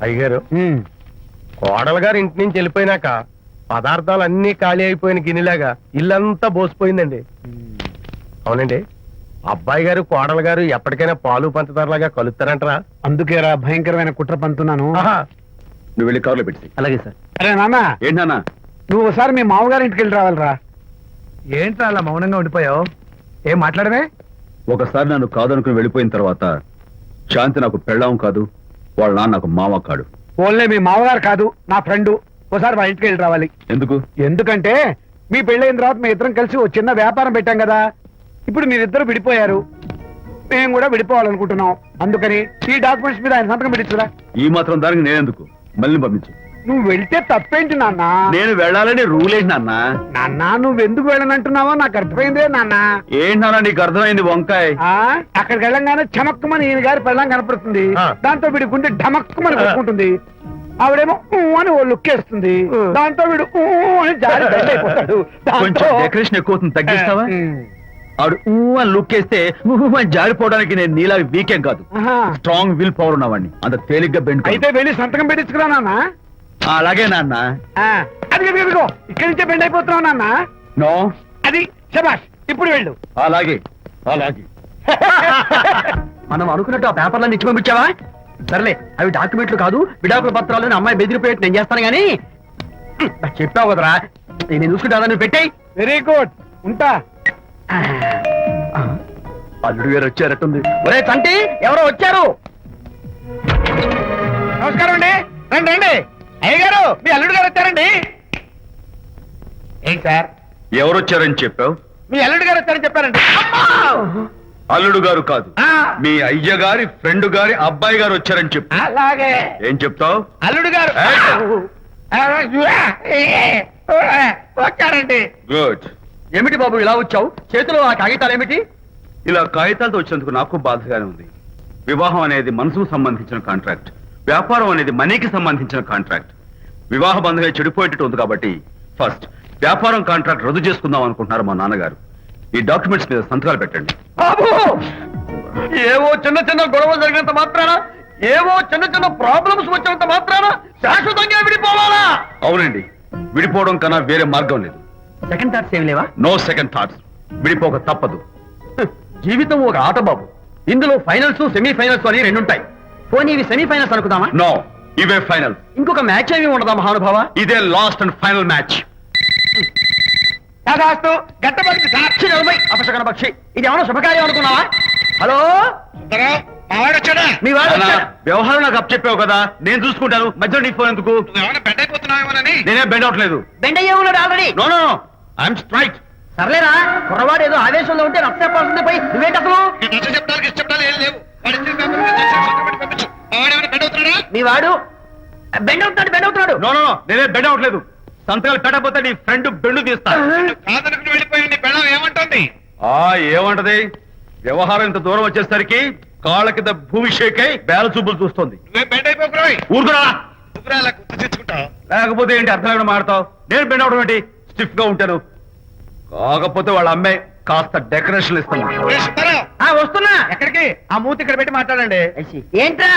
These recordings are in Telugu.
అయ్యగారు కోడలు గారు ఇంటి నుంచి వెళ్ళిపోయినాక పదార్థాలు అన్ని ఖాళీ అయిపోయిన గిన్నెలాగా ఇల్లంతా బోసిపోయిందండి. అవునండి, అబ్బాయి గారు కోడలు గారు ఎప్పటికైనా పాలు పంచదారలాగా కలుస్తారంటరా? అందుకేరా భయంకరమైన కుట్ర పంతున్నాను. నువ్వు వెళ్ళి కారులో పెట్టి. అలాగే సార్. అరే నాన్న, ఏంటన్నా? నువ్వు ఒకసారి మీ మామగారి ఇంటికి వెళ్ళి రావాలిరా. ఏంట్రా అలా మౌనంగా ఉండిపోయావు? ఏం మాట్లాడమే? ఒకసారి నన్ను కాదనుకుని వెళ్ళిపోయిన తర్వాత శాంతి నాకు పెళ్ళాం కాదు, వాళ్ళ నాన్న నాకు మామ కాడు. ఓన్లే మీ మామగారు కాదు, నా ఫ్రెండ్. ఒకసారి మా ఇంటికి వెళ్ళి రావాలి. ఎందుకు? ఎందుకంటే మీ పెళ్ళైన తర్వాత మీ ఇద్దరం కలిసి ఓ చిన్న వ్యాపారం పెట్టాం కదా. ఇప్పుడు మీరిద్దరు విడిపోయారు, మేము కూడా విడిపోవాలనుకుంటున్నాం. అందుకని ఈ డాక్యుమెంట్స్ మీద ఆయన సంతకం పెట్టించురా. ఈ మాత్రం దానికి నేనెందుకు? మళ్ళీ పంపించు. నువ్వు వెళ్తే తప్పేంటి నాన్న? నేను వెళ్ళాలని రూల్ ఏంటి నాన్న? నాన్న, నువ్వు ఎందుకు వెళ్ళనంటున్నావో నాకు అర్థమైందే నాన్న. ఏంటి నాన్న నీకు అర్థమైంది వంకాయ? అక్కడికి వెళ్ళంగానే చమక్కుమని ఈయన గారి పెళ్ళం కనపడుతుంది. దాంతో వీడి గుండె ఢమక్కుమని కొట్టుకుంటుంది. ఆవిడేమో అని ఓ లుక్ వేస్తుంది. దాంతో వీడు అని జారి బెడ్ అయిపోతాడు. కొంచెం డెకరేషన్ ఎక్కువ అవుతుంది, తగ్గిస్తావా? ఆవిడ అని లుక్ వేస్తే అని జారిపోవడానికి నేను నీలా వీకేం కాదు, స్ట్రాంగ్ విల్ పవర్ ఉన్నవాడిని. అంత తేలిగ్గా బెండ్ అయితే వెళ్ళి సంతకం పెట్టించుకురా నాన్న. అలాగే నాన్న. అది ఇక్కడి నుంచే బెండ్ అయిపోతున్నావు నాన్న. నో, అది శబాష్. ఇప్పుడు వెళ్ళు. అలాగే అలాగే. మనం అనుకున్నట్టు ఆ పేపర్లను ఇచ్చి పంపించావా? సర్లే, అవి డాక్యుమెంట్లు కాదు, విడాకుల పత్రాలు. అమ్మాయి బెదిరిపోయేట్టు నేను చేస్తాను గానీ చెప్పావు కదరా, నేను చూసుకుంటా. నువ్వు పెట్టాయి. వెరీ గుడ్, ఉంటా. అల్లుడు గారు వచ్చారట్టుంది. ఒరే తంటి, ఎవరో వచ్చారు. నమస్కారం అండి. రండి రండి. అయ్య గారు, మీ అల్లుడు గారు వచ్చారండి. ఏంటి సార్? ఎవరు వచ్చారని చెప్పావు? మీ అల్లుడు గారు వచ్చారని చెప్పారండి. అల్లుడు గారు కాదు, మీ అయ్య గారి ఫ్రెండ్ గారి అబ్బాయి గారు వచ్చారని చెప్పు. అలాగే. ఏం చెప్తావు? అల్లుడు గారు వచ్చారండి. గుడ్. ఏమిటి బాబు ఇలా వచ్చావు? చేతిలో ఆ కాగితాలు ఏమిటి? ఇలా కాగితాలతో వచ్చినందుకు నాకు బాధగానే ఉంది. వివాహం అనేది మనసుకు సంబంధించిన కాంట్రాక్ట్, వ్యాపారం అనేది మనీకి సంబంధించిన కాంట్రాక్ట్. వివాహ బంధంగా చెడిపోయేటట్టు ఉంది కాబట్టి ఫస్ట్ వ్యాపారం కాంట్రాక్ట్ రద్దు చేసుకుందాం అనుకుంటున్నారు మా నాన్నగారు. ఈ డాక్యుమెంట్స్ మీద సంతకాలు పెట్టండి. బాబు, ఏవో చిన్న చిన్న గొడవలు జరిగినంత మాత్రాన, ఏవో చిన్న చిన్న ప్రాబ్లమ్స్ వచ్చినంత మాత్రాన శాశ్వతంగా విడిపోవాలా? అవునండి, విడిపోవడం కన్నా వేరే మార్గం లేదు. సెకండ్ థాట్స్ ఏమి లేవా? No second thoughts. విడిపోక తప్పదు. జీవితం ఒక ఆట బాబు. ఇందులో ఫైనల్స్, సెమీఫైనల్స్ అని రెండుంటాయి. పోనీ ఇవి సెమీఫైనల్స్ అనుకుందామా? నో, ఇవే ఫైనల్. ఇంకొక మ్యాచ్ ఏమి ఉండదా మహానుభావ? ఇదే లాస్ట్ అండ్ ఫైనల్ మ్యాచ్. గట్టబడి సాక్షి నలభై అపశకన పక్షి. ఇది ఏమన్నా శుభకార్యం అనుకున్నావా? హలో, మీ వాడు వచ్చాడా? వ్యవహారం నాకు అప్ చెప్పావు కదా, నేను చూసుకుంటాను. మధ్యలో నీకు ఫోన్ ఎందుకు? బెడ్ అయిపోతున్నావేమోనని. నేనే బెండ్ అవట్లేదు. బెండ్ అయ్యే ఉన్నాడు already. No no, I'm straight. సర్లేరా, కుర్రవాడు ఏదో ఆవేశంలో ఉంటే రక్త చెప్పాల్సింది పోయి నువ్వేంటి అసలు? మీ వాడు బెండ్ అవుతున్నాడు, బెండ్ అవుతున్నాడు. నో నో, నేనే బెండ్ అవట్లేదు. సంతకాలు పెట్టకపోతే నీ ఫ్రెండ్ బెండు తీస్తా. ఏమంటుంది? ఏమంటది? వ్యవహారం ఇంత దూరం వచ్చేసరికి కాళ్ళ కింద భూమి షేక్ అయి బేల చూపులు చూస్తుంది. ఊరుకురా. లేకపోతే ఏంటి అర్థం లేకుండా మాడతావు? నేను బెండ్ అవడం ఏంటి? స్టిఫ్ గా ఉంటాను. కాకపోతే వాళ్ళ అమ్మాయి కాస్త డెకరేషన్ ఇస్తాను. వస్తున్నా. ఎక్కడికి? ఆ మూతి ఇక్కడ పెట్టి మాట్లాడండి. ఏంట్రా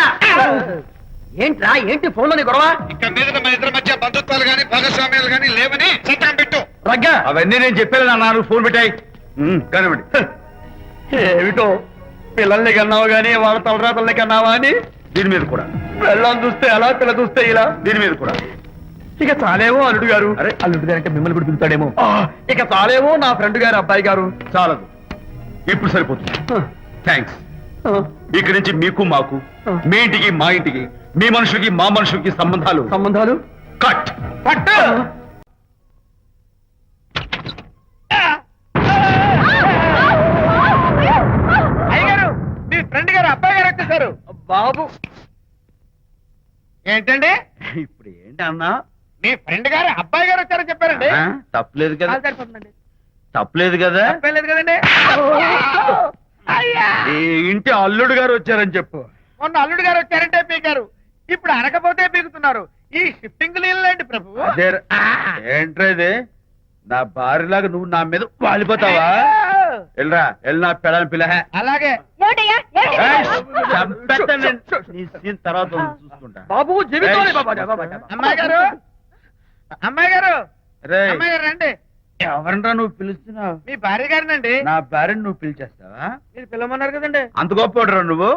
ఏంట్రా ఏంటి ఫోన్ లోని గొడవ? ఇక్కడ మీద మన ఇద్దరి మధ్య బంధుత్వాలు గాని భాగస్వామ్యాలు గాని లేవని సంతకం పెట్టు. రగ్గా, అవన్నీ నేను చెప్పాను అన్నారు. ఫోన్ పెట్టాయి కానివ్వండి. ఏమిటో పిల్లల్ని కన్నావు గానీ వాళ్ళ తలరాతల్ని కన్నావా అని. దీని మీద కూడా పిల్లల్ని చూస్తే అలా, పిల్ల చూస్తే ఇలా. దీని మీద కూడా ఇక చాలేమో అల్లుడు గారు. అరే, అల్లుడు గారు అంటే మిమ్మల్ని కూడా పిలుతాడేమో. ఇక చాలేమో నా ఫ్రెండ్ గారు అబ్బాయి గారు. చాలదు, ఇప్పుడు సరిపోతుంది. థ్యాంక్స్. ఇక్కడి నుంచి మీకు మాకు, మీ ఇంటికి మా ఇంటికి, మీ మనుషులకి మా మనుషులకి సంబంధాలు కట్. పట్టు. అయ్యగారు, మీ ఫ్రెండ్ గారు అబ్బాయి గారు వచ్చేసారు. బాబు, ఏంటండి? ఇప్పుడు ఏంటి అన్నా? మీ ఫ్రెండ్ గారు అబ్బాయి గారు వచ్చారని చెప్పారండి. తప్పలేదు కదా? సరిపోతుందండి. తప్పలేదు కదా? తప్పలేదు కదండి. ఈ ఇంటి అల్లుడు గారు వచ్చారని చెప్పు. మొన్న అల్లుడు గారు వచ్చారంటే పీకారు, ఇప్పుడు అనకపోతే పీకుతున్నారు. ఈ షిఫ్టింగ్ లీలండి ప్రభు. ఏంట్రా ఇది? నా భార్యలాగా నువ్వు నా మీద వాలిపోతావా? వెళ్ళరా, వెళ్ళి నా పెళ్ళని పిల్ల. అలాగే తర్వాత చూసుకుంటా. బాబు జీవితం అమ్మాయి గారు, అమ్మాయి గారు, రేయ్, అమ్మాయి గారు రండి. ఎవరంటా నువ్వు పిలుస్తున్నావు? మీ భార్య గారినండి. నా భార్యను నువ్వు పిలిచేస్తావా? మీరు పిలవమన్నారు కదండి. అంత గొప్ప నువ్వు?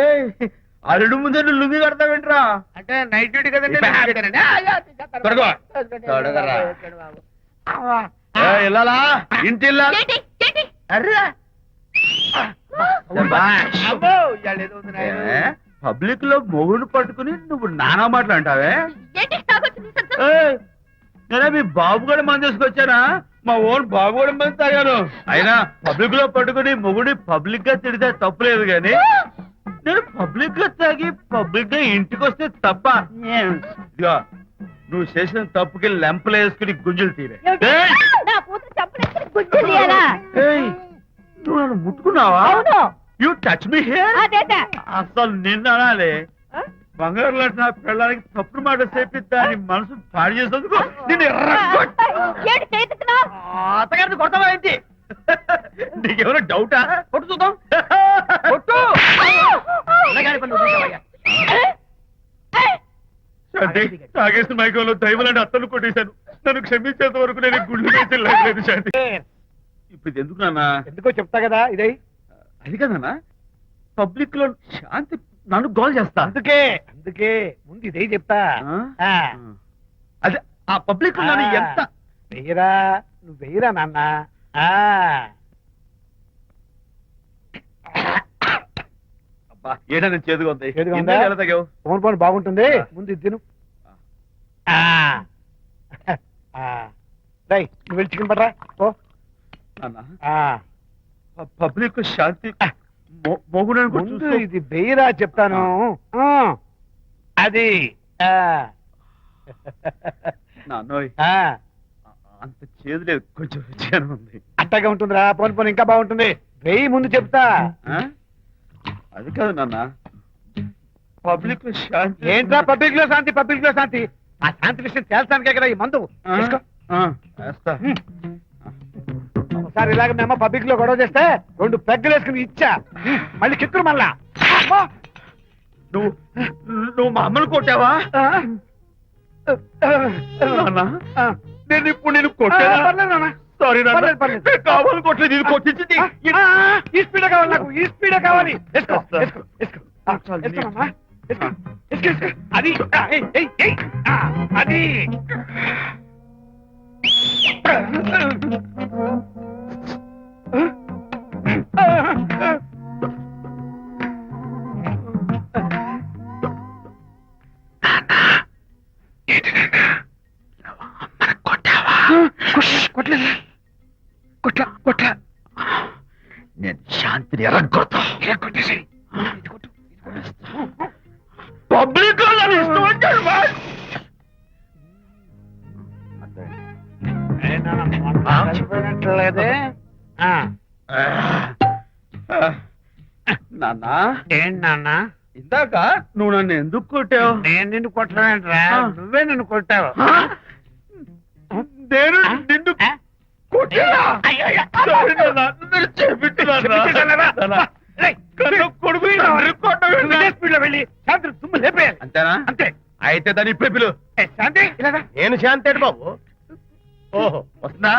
ఏయ్, అల్లుడు ముందే నువ్వు లుంగి కడతావేంట్రా? అంటే నైట్ డ్యూటీ కదండి. త్వరగా. త్వరగా. ఏయ్, ఇల్లాలా? ఇంటి ఇల్లాలా? అర్రే. అబ్బో, ఇవాళ ఏదో ఉంది నాయనా. పబ్లిక్ లో మొగుడు పట్టుకుని నువ్వు నానా మాటలు అంటావే? ఏయ్, నేనే మీ బాబు కూడా మంది తీసుకొచ్చానా? మా ఓన్ బాబు కూడా మంది తాగాను. అయినా పబ్లిక్ లో పట్టుకుని మొగుడి పబ్లిక్ గా తిడితే తప్పులేదు గాని నేను పబ్లిక్ గా తాగి పబ్లిక్ గా ఇంటికి వస్తే తప్ప. ఇదిగో, నువ్వు చేసిన తప్పుకి లెంపలు వేసుకుని గుంజులు తీరే. ఏయ్! ఏయ్, నువ్వు నన్ను ముట్టుకున్నావా? You touch me here. అసలు నిన్న అనాలి. బంగారు లాంటి నా పిల్లలకి తప్పుడు మాట చెప్పి దాని మనసు పాడు చేసేందుకు నిన్ను అత్తగారిని కొడతావా ఏంటి? నీకేమైనా డౌటా? కొట్టు చూద్దాం. కొట్టు. శాంతి, తాగేసిన మైకంలో దైవం లాంటి అత్తను కొట్టేశాను. నన్ను క్షమించేంత వరకు నేను గుళ్ళు వేసి లేదు. శాంతి, ఇప్పుడు ఇది ఎందుకు నాన్న? ఎందుకో చెప్తా కదా ఇదే. అది కదన్నా, పబ్లిక్ లో శాంతి నన్ను గోల్ చేస్తా. అందుకే ముందు ఇదే చెప్తా. అదే ఆ పబ్లిక్ లో నన్ను ఎంత వెయ్యరా, నువ్వు వెయ్యరా నాన్న. ఏదైనా చేదుగా ఉంది. చేదుగా ఉందా? ఎలా తగ్గావు? ఫోన్ ఫోన్ బాగుంటుంది. ముందు ఇది తిను. రై, నువ్వు వెళ్ళి చికెన్ పడరా. ఓ పబ్లిక్ శాంతి మొగుడు ముందు ఇది వెయ్యరా చెప్తాను. అది నాన్నోయ్, అంత చేదు లేదు, కొంచెం రుచిగానే ఉంది. అట్టగా ఉంటుందిరా. పోను పోను ఇంకా బాగుంటుంది. వెయ్యి ముందు చెప్తా. అది కాదు నాన్న, పబ్లిక్ లో శాంతి. ఏంట్రా పబ్లిక్ లో శాంతి? పబ్లిక్ లో శాంతి ఆ శాంతి విషయం తేల్చడానికే కదా ఈ మందు. వేస్తా. ఒకసారి ఇలాగ మేము పబ్లిక్ లో గొడవ చేస్తే 2 పెగ్గలు వేసుకుని ఇచ్చా. మళ్ళీ కిక్కురు మళ్ళా. నువ్వు మా అమ్మను కొట్టావా? నేను ఇప్పుడు నేను కొట్టాను. సారీ కావాలని కొట్టలేదు, ఇది కొట్టించింది. ఈ స్పీడ్ కావాలి నాకు, ఈ స్పీడ్ కావాలి. అది అది కొట్లా నేను శాంతిని ఎరగొడతా. పబ్లిక్ లేదే. నాన్న, ఏంటి నాన్న? ఇందాక నువ్వు నన్ను ఎందుకు కొట్టావు? నేను నిన్ను కొట్టలేంట్రా, నువ్వే నన్ను కొట్టావు. నేను నిన్ను కొట్టానా? సారీ నాన్న, నేను చేపించున్నాను. కొడుకు స్పీడ్ లో వెళ్ళి శాంతి తుమ్ము లేపేయాలి. అంతేనా? అంతే. అయితే దాని ఇప్పుడే పిలు. శాంతి ఇలాగా. నేను శాంతి బాబు. ఓహో, వస్తున్నా.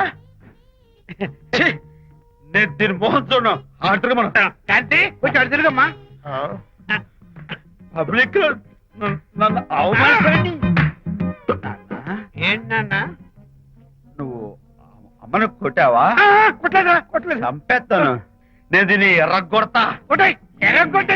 నేను దీని మోహన్ చూడను. ఆటగా మనం శాంతి కొంచెం అటు తిరుగమ్మా. పబ్లిక్ నన్ను అవమానించండి. ఏంటి నాన్న? నువ్వు అమ్మను కొట్టావా? కొట్టలేదు. చంపేస్తాను. నేను దీన్ని ఎర్రగొడతా. ఎర్రగొట్టే